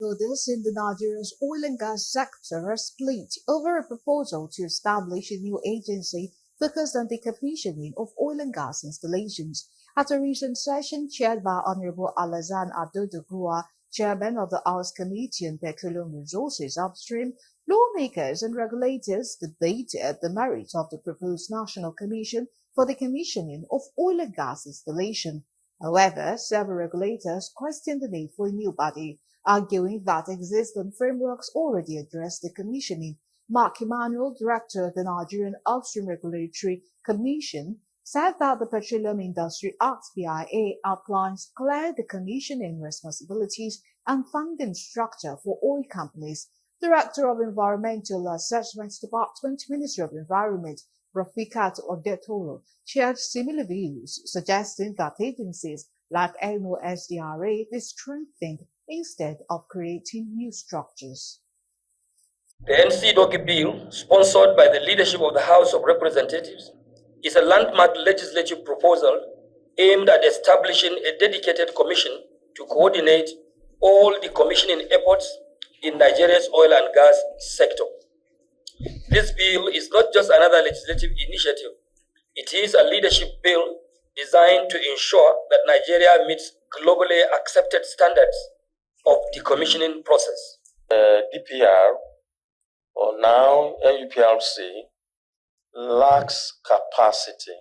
Others in the Nigeria's oil and gas sector are split over a proposal to establish a new agency focused on decommissioning of oil and gas installations. At a recent session chaired by Honorable Alazan Adodogua, chairman of the House Committee on Petroleum Resources Upstream, lawmakers and regulators debated the merits of the proposed National Commission for the Decommissioning of Oil and Gas Installation. However, several regulators questioned the need for a new body, arguing that existing frameworks already address decommissioning. Mark Emanuel, director of the Nigerian Upstream Regulatory Commission, said that the Petroleum Industry Act (PIA) outlines clear decommissioning responsibilities and funding structure for oil companies. Director of Environmental Assessments Department, Ministry of Environment, Rafikat Odetolo, shared similar views, suggesting that agencies like NOSDRA be strengthened instead of creating new structures. The NCDOC bill, sponsored by the leadership of the House of Representatives, is a landmark legislative proposal aimed at establishing a dedicated commission to coordinate all decommissioning efforts in Nigeria's oil and gas sector. This bill is not just another legislative initiative. It is a leadership bill designed to ensure that Nigeria meets globally accepted standards of decommissioning process. DPR, or now NUPRC, lacks capacity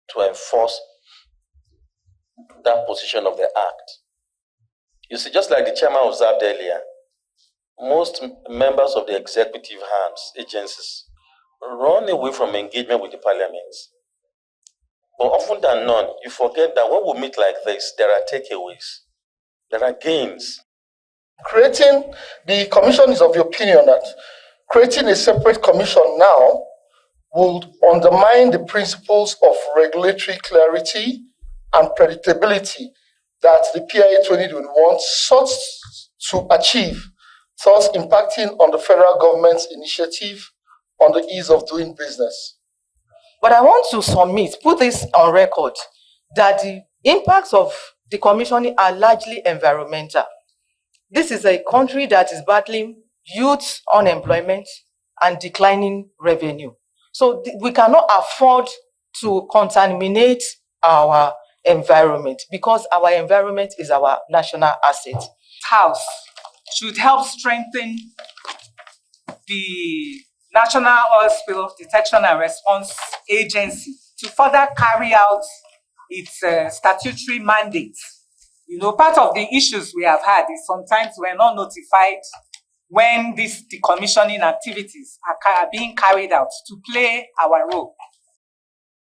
to enforce that position of the Act. You see, just like the chairman observed earlier, most members of the executive arms, agencies, run away from engagement with the parliament. But often than not, you forget that when we meet like this, there are takeaways, there are gains. The commission is of the opinion that creating a separate commission now will undermine the principles of regulatory clarity and predictability that the PIA 2021 sought to achieve, thus impacting on the federal government's initiative on the ease of doing business. But I want to put this on record, that the impacts of decommissioning are largely environmental. This is a country that is battling youth unemployment and declining revenue. So we cannot afford to contaminate our environment, because our environment is our national asset. House should help strengthen the National Oil Spill Detection and Response Agency to further carry out its statutory mandate. You know, part of the issues we have had is sometimes we're not notified when these decommissioning activities are being carried out to play our role.